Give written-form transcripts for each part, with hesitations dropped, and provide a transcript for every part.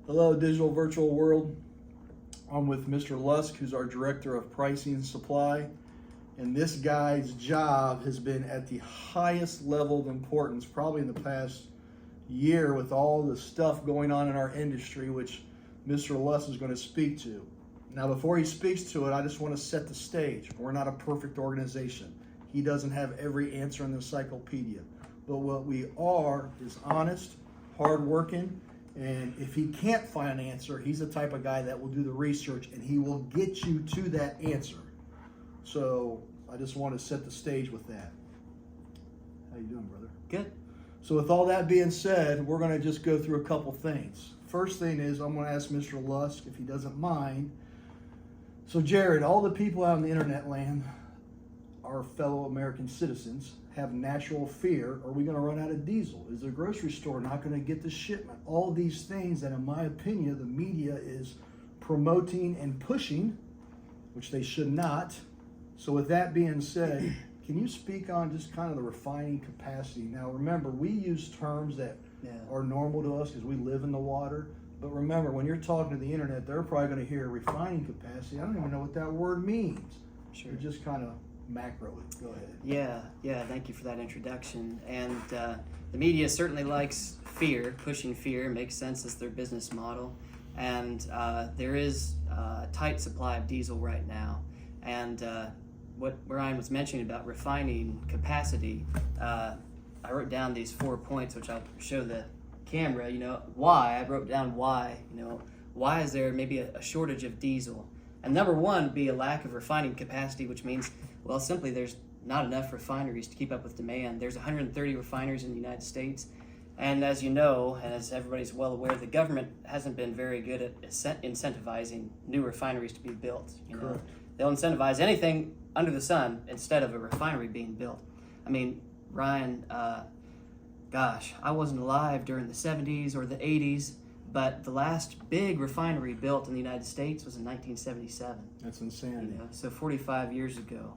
Hello, digital virtual world. I'm with Mr. Lusk, who's our director of pricing and supply. And this guy's job has been at the highest level of importance, probably in the past year, with all the stuff going on in our industry, which Mr. Lusk is going to speak to. Now, before he speaks to it, I just want to set the stage. We're not a perfect organization. He doesn't have every answer in the encyclopedia. But what we are is honest, hardworking, and if he can't find an answer, he's the type of guy that will do the research and he will get you to that answer. So I just want to set the stage with that. How you doing, brother? Good. So with all that being said, we're going to just go through a couple things. First thing is I'm going to ask Mr. Lusk, if he doesn't mind. So Jared, all the people out in the internet land, our fellow American citizens, have natural fear. Are we going to run out of diesel? Is the grocery store not going to get the shipment? All these things that, in my opinion, the media is promoting and pushing, which they should not. So with that being said, can you speak on just kind of the refining capacity? Now remember, we use terms that are normal to us because we live in the water. But remember, when you're talking to the internet, they're probably going to hear refining capacity. I don't even know what that word means. Sure. You're just kind of macro it. Go ahead. Yeah. Thank you for that introduction. And the media certainly likes fear, pushing fear. Makes sense as their business model. And there is a tight supply of diesel right now. And what Ryan was mentioning about refining capacity, I wrote down these 4 points, which I'll show the camera. Why I wrote down why. Why is there maybe a shortage of diesel? And number one would be a lack of refining capacity, which means, well, simply there's not enough refineries to keep up with demand. There's 130 refineries in the United States. And as you know, and as everybody's well aware, the government hasn't been very good at incentivizing new refineries to be built. Correct. They'll incentivize anything under the sun instead of a refinery being built. I mean, Ryan, I wasn't alive during the 70s or the 80s, but the last big refinery built in the United States was in 1977. That's insanity. So 45 years ago.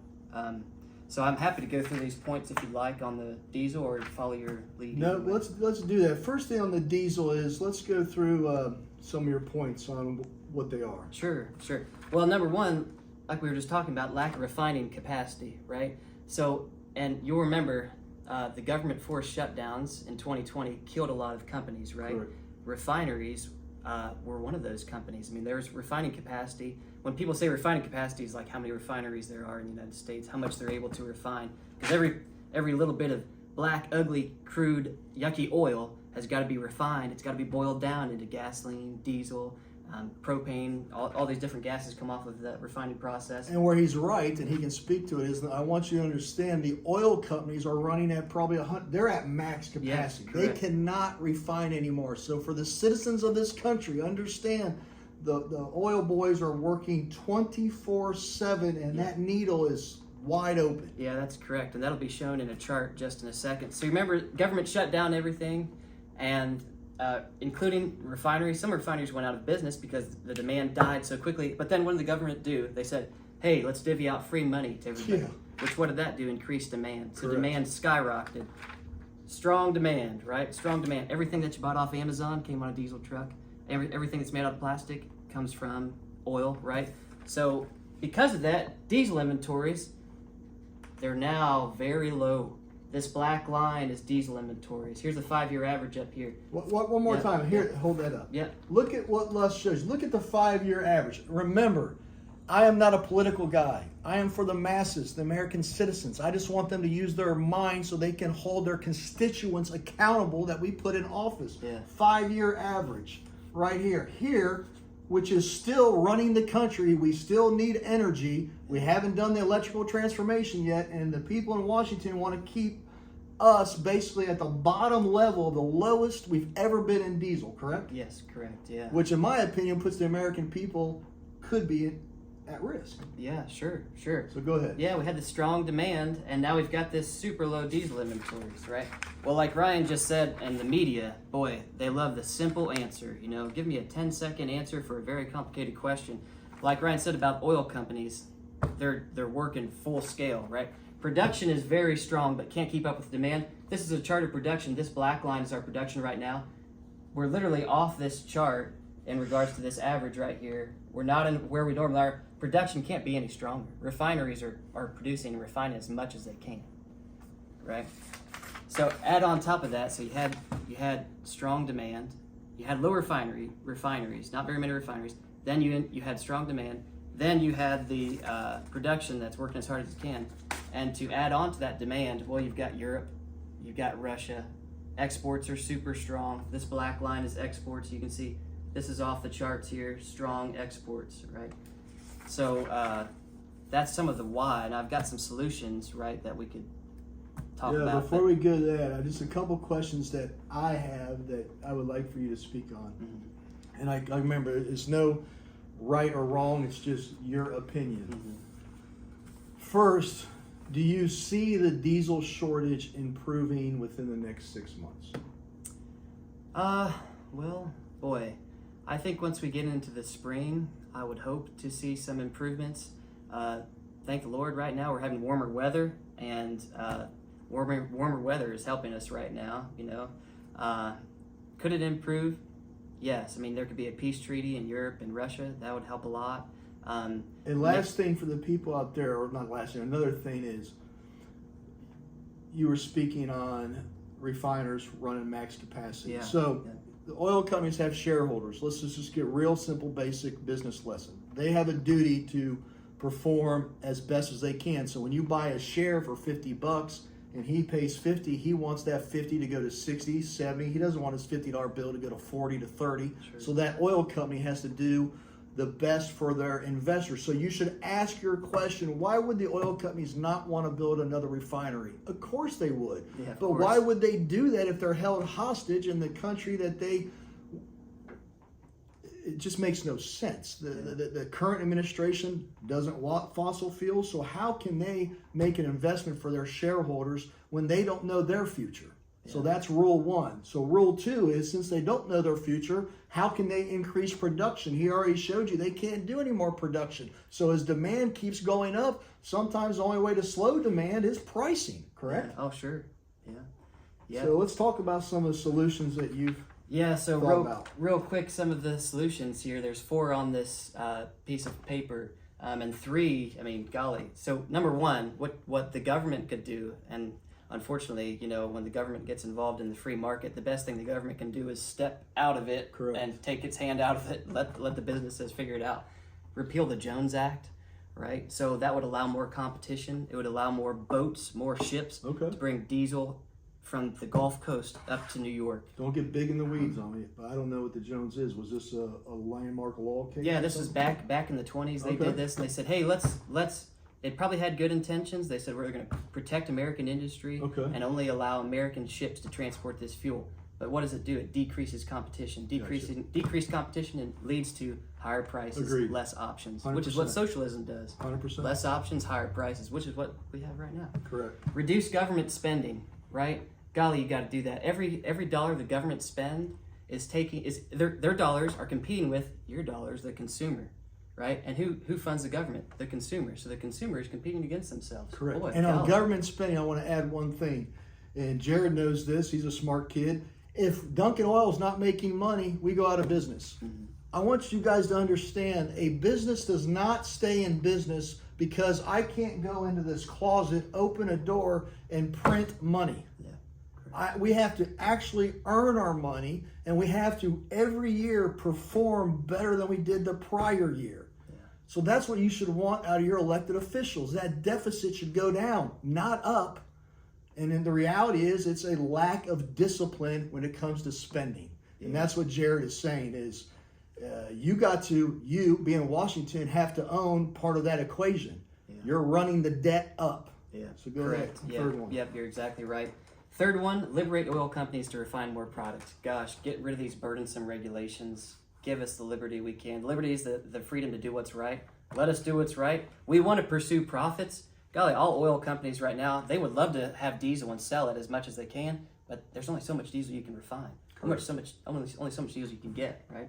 So I'm happy to go through these points if you like on the diesel, or follow your lead. No, let's do that. First thing on the diesel is let's go through some of your points on what they are. Sure. Well, number one, like we were just talking about, lack of refining capacity, right? So, and you'll remember the government forced shutdowns in 2020 killed a lot of companies, right? Correct. Refineries were one of those companies. I mean, there's refining capacity. When people say refining capacity, is like how many refineries there are in the United States, how much they're able to refine. Because every little bit of black, ugly, crude, yucky oil has got to be refined. It's got to be boiled down into gasoline, diesel, propane. All these different gases come off of the refining process. And where he's right, and he can speak to it, is that I want you to understand the oil companies are running at probably they're at max capacity. They cannot refine anymore. So for the citizens of this country, understand the oil boys are working 24/7, and that needle is wide open. Yeah, that's correct, and that'll be shown in a chart just in a second. So remember, government shut down everything, and including refineries. Some refineries went out of business because the demand died so quickly. But then what did the government do? They said, hey, let's divvy out free money to everybody. Yeah. Which, what did that do? Increase demand. So Correct. demand skyrocketed. Strong demand, right? Strong demand. Everything that you bought off Amazon came on a diesel truck. Everything that's made out of plastic comes from oil, right? So because of that, diesel inventories, they're now very low. This black line is diesel inventories. Here's the 5-year average up here. One more time. Here, hold that up. Yeah. Look at what Lusk shows. Look at the 5-year average. Remember, I am not a political guy. I am for the masses, the American citizens. I just want them to use their mind so they can hold their constituents accountable that we put in office. Yeah. 5-year average right here. Here, which is still running the country. We still need energy. We haven't done the electrical transformation yet, and the people in Washington want to keep us basically at the bottom level, the lowest we've ever been in diesel, correct? Yes, correct, yeah. Which in my opinion puts the American people could be at risk. Yeah, sure. So go ahead. Yeah, we had the strong demand, and now we've got this super low diesel inventories, right? Well, like Ryan just said, and the media, boy, they love the simple answer. Give me a 10-second answer for a very complicated question. Like Ryan said about oil companies, they're working full scale, right? Production is very strong, but can't keep up with demand. This is a chart of production. This black line is our production right now. We're literally off this chart in regards to this average right here. We're not in where we normally are. Production can't be any stronger. Refineries are producing and refining as much as they can, right? So add on top of that, so you had strong demand, you had low refineries, not very many refineries. Then you had strong demand. Then you had the production that's working as hard as it can, and to add on to that demand, well, you've got Europe, you've got Russia. Exports are super strong. This black line is exports. You can see this is off the charts here. Strong exports, right? So that's some of the why, and I've got some solutions, right, that we could talk about. Before we go to that, just a couple questions that I have that I would like for you to speak on. Mm-hmm. And I remember it's no right or wrong, it's just your opinion. Mm-hmm. First, do you see the diesel shortage improving within the next 6 months? Well, boy, I think once we get into the spring, I would hope to see some improvements. Thank the Lord, right now we're having warmer weather, and warmer weather is helping us right now, you know. Could it improve? Yes. I mean, there could be a peace treaty in Europe and Russia. That would help a lot. And last thing for the people out there, or not last thing, another thing is, you were speaking on refiners running max capacity. Yeah. So the oil companies have shareholders. Let's just get real simple, basic business lesson. They have a duty to perform as best as they can. So when you buy a share for $50 and he pays 50, he wants that 50 to go to 60, 70. He doesn't want his $50 bill to go to 40 to 30. Sure. So that oil company has to do the best for their investors. So you should ask your question, why would the oil companies not want to build another refinery? Of course they would. Yeah, of but course. why would they do that if they're held hostage in the country that they... It just makes no sense. The current administration doesn't want fossil fuels, so how can they make an investment for their shareholders when they don't know their future? So that's rule one. So rule two is, since they don't know their future, how can they increase production? He already showed you they can't do any more production. So as demand keeps going up, sometimes the only way to slow demand is pricing, correct? Yeah. Oh, sure. Yeah. Yeah. So let's talk about some of the solutions that you've So real quick, some of the solutions here. There's 4 on this piece of paper, and 3. I mean, golly. So number 1, what the government could do, and unfortunately, you know, when the government gets involved in the free market, the best thing the government can do is step out of it. Correct. And take its hand out of it. Let the businesses figure it out. Repeal the Jones Act, right? So that would allow more competition. It would allow more boats, more ships Okay. to bring diesel from the Gulf Coast up to New York. Don't get big in the weeds on me, but I don't know what the Jones is. Was this a landmark law case? Yeah, or this is something? back in the 20s. They Okay. did this, and they said, hey, let's. It probably had good intentions. They said we're going to protect American industry Okay. and only allow American ships to transport this fuel. But what does it do? It decreases competition. Decreased competition and leads to higher prices, Agreed. less options, which is what 100%. socialism does. 100%. Less options, higher prices, which is what we have right now. Correct. Reduce government spending, right? Golly, you got to do that. Every dollar the government spend is their dollars are competing with your dollars, the consumer, right? And who funds the government? The consumer. So the consumer is competing against themselves. Correct. Boy, And on golly. government spending, I want to add one thing. And Jared knows this. He's a smart kid. If Dunkin' Oil is not making money, we go out of business. Mm-hmm. I want you guys to understand, a business does not stay in business because I can't go into this closet, open a door, and print money. We have to actually earn our money, and we have to every year perform better than we did the prior year. Yeah. So that's what you should want out of your elected officials. That deficit should go down, not up. And then the reality is, it's a lack of discipline when it comes to spending. And that's what Jared is saying is, you being Washington, have to own part of that equation. Yeah. You're running the debt up. Yeah. So go Correct. ahead. Yeah. Third one. Yep, you're exactly right. Third one, liberate oil companies to refine more product. Gosh, get rid of these burdensome regulations. Give us the liberty we can. Liberty is the freedom to do what's right. Let us do what's right. We want to pursue profits. Golly, all oil companies right now, they would love to have diesel and sell it as much as they can, but there's only so much diesel you can refine. Only so much diesel you can get, right?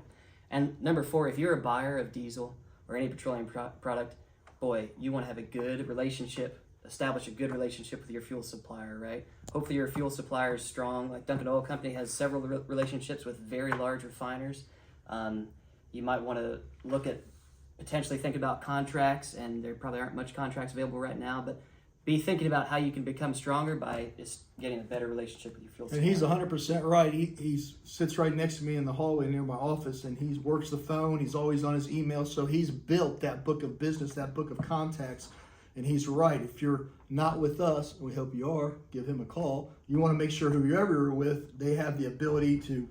And number 4, if you're a buyer of diesel or any petroleum product, boy, you want to have a good relationship. Establish a good relationship with your fuel supplier, right? Hopefully your fuel supplier is strong. Like Dunkin' Oil Company has several relationships with very large refiners. you might want to look at potentially thinking about contracts, and there probably aren't much contracts available right now, but be thinking about how you can become stronger by just getting a better relationship with your field And he's supplier. 100% right. He sits right next to me in the hallway near my office, and he works the phone. He's always on his email. So he's built that book of business, that book of contacts. And he's right. If you're not with us, we hope you are, give him a call. You want to make sure whoever you're with, they have the ability to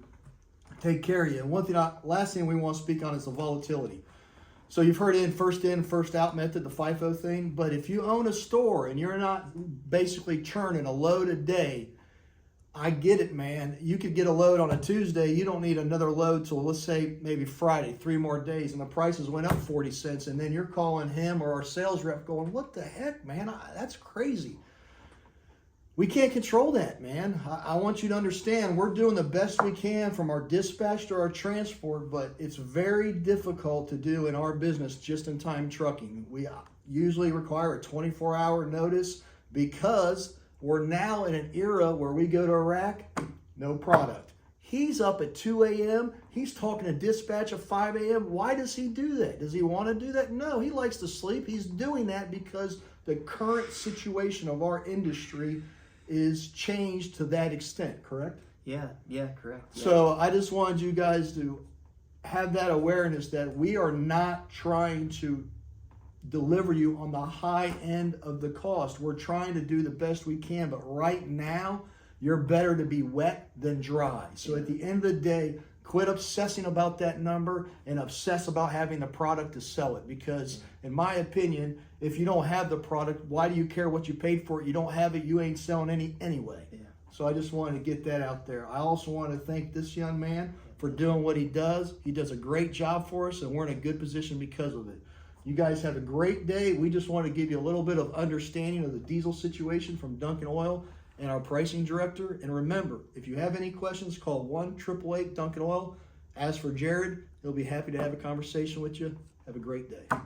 take care of you. And last thing we want to speak on is the volatility. So you've heard in, first out method, the FIFO thing. But if you own a store and you're not basically churning a load a day, I get it, man. You could get a load on a Tuesday. You don't need another load till, let's say, maybe Friday, 3 more days, and the prices went up 40 cents. And then you're calling him or our sales rep going, what the heck, man? That's crazy. We can't control that, man. I want you to understand we're doing the best we can from our dispatch to our transport, but it's very difficult to do in our business just-in-time trucking. We usually require a 24-hour notice because we're now in an era where we go to Iraq, no product. He's up at 2 a.m. He's talking to dispatch at 5 a.m. Why does he do that? Does he want to do that? No, he likes to sleep. He's doing that because the current situation of our industry is changed to that extent, correct? Yeah, correct. Yeah. So I just wanted you guys to have that awareness that we are not trying to deliver you on the high end of the cost. We're trying to do the best we can, but right now, you're better to be wet than dry. So at the end of the day, quit obsessing about that number and obsess about having the product to sell it. Because in my opinion, if you don't have the product, why do you care what you paid for it? You don't have it, you ain't selling any anyway. Yeah. So I just wanted to get that out there. I also want to thank this young man for doing what he does. He does a great job for us, and we're in a good position because of it. You guys have a great day. We just want to give you a little bit of understanding of the diesel situation from Dunkin' Oil and our pricing director. And remember, if you have any questions, call 1-888 Dunkin' Oil. As for Jared, he'll be happy to have a conversation with you. Have a great day.